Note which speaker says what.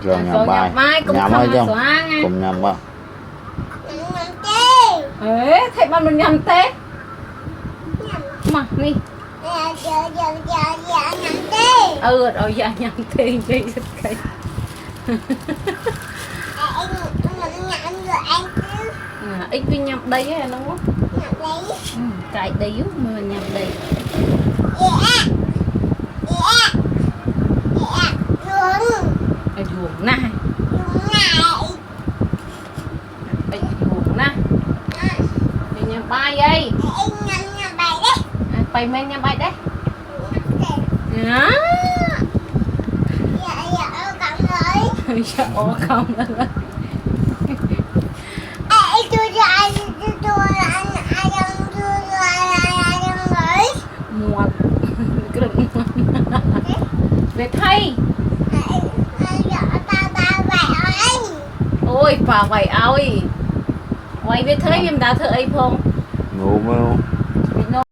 Speaker 1: rồi nhà bài
Speaker 2: cũng
Speaker 1: nhà
Speaker 2: không
Speaker 1: mới
Speaker 2: xóa
Speaker 1: không
Speaker 2: nghe
Speaker 1: cùng nhầm bao
Speaker 2: ê thấy ba mình nhầm té mà đi rồi giờ nhầm tiền đi cái ít đi nhầm đây á nó cái đấy mà nhầm đây ở ruộng này ở ruộng nè đi nhầm bay đây bay men nhầm bay đấy đó sợ không muộn cái đừng về thay ôi bà vậy ơi quay về thấy em đã thợ ấy không
Speaker 1: ngủ không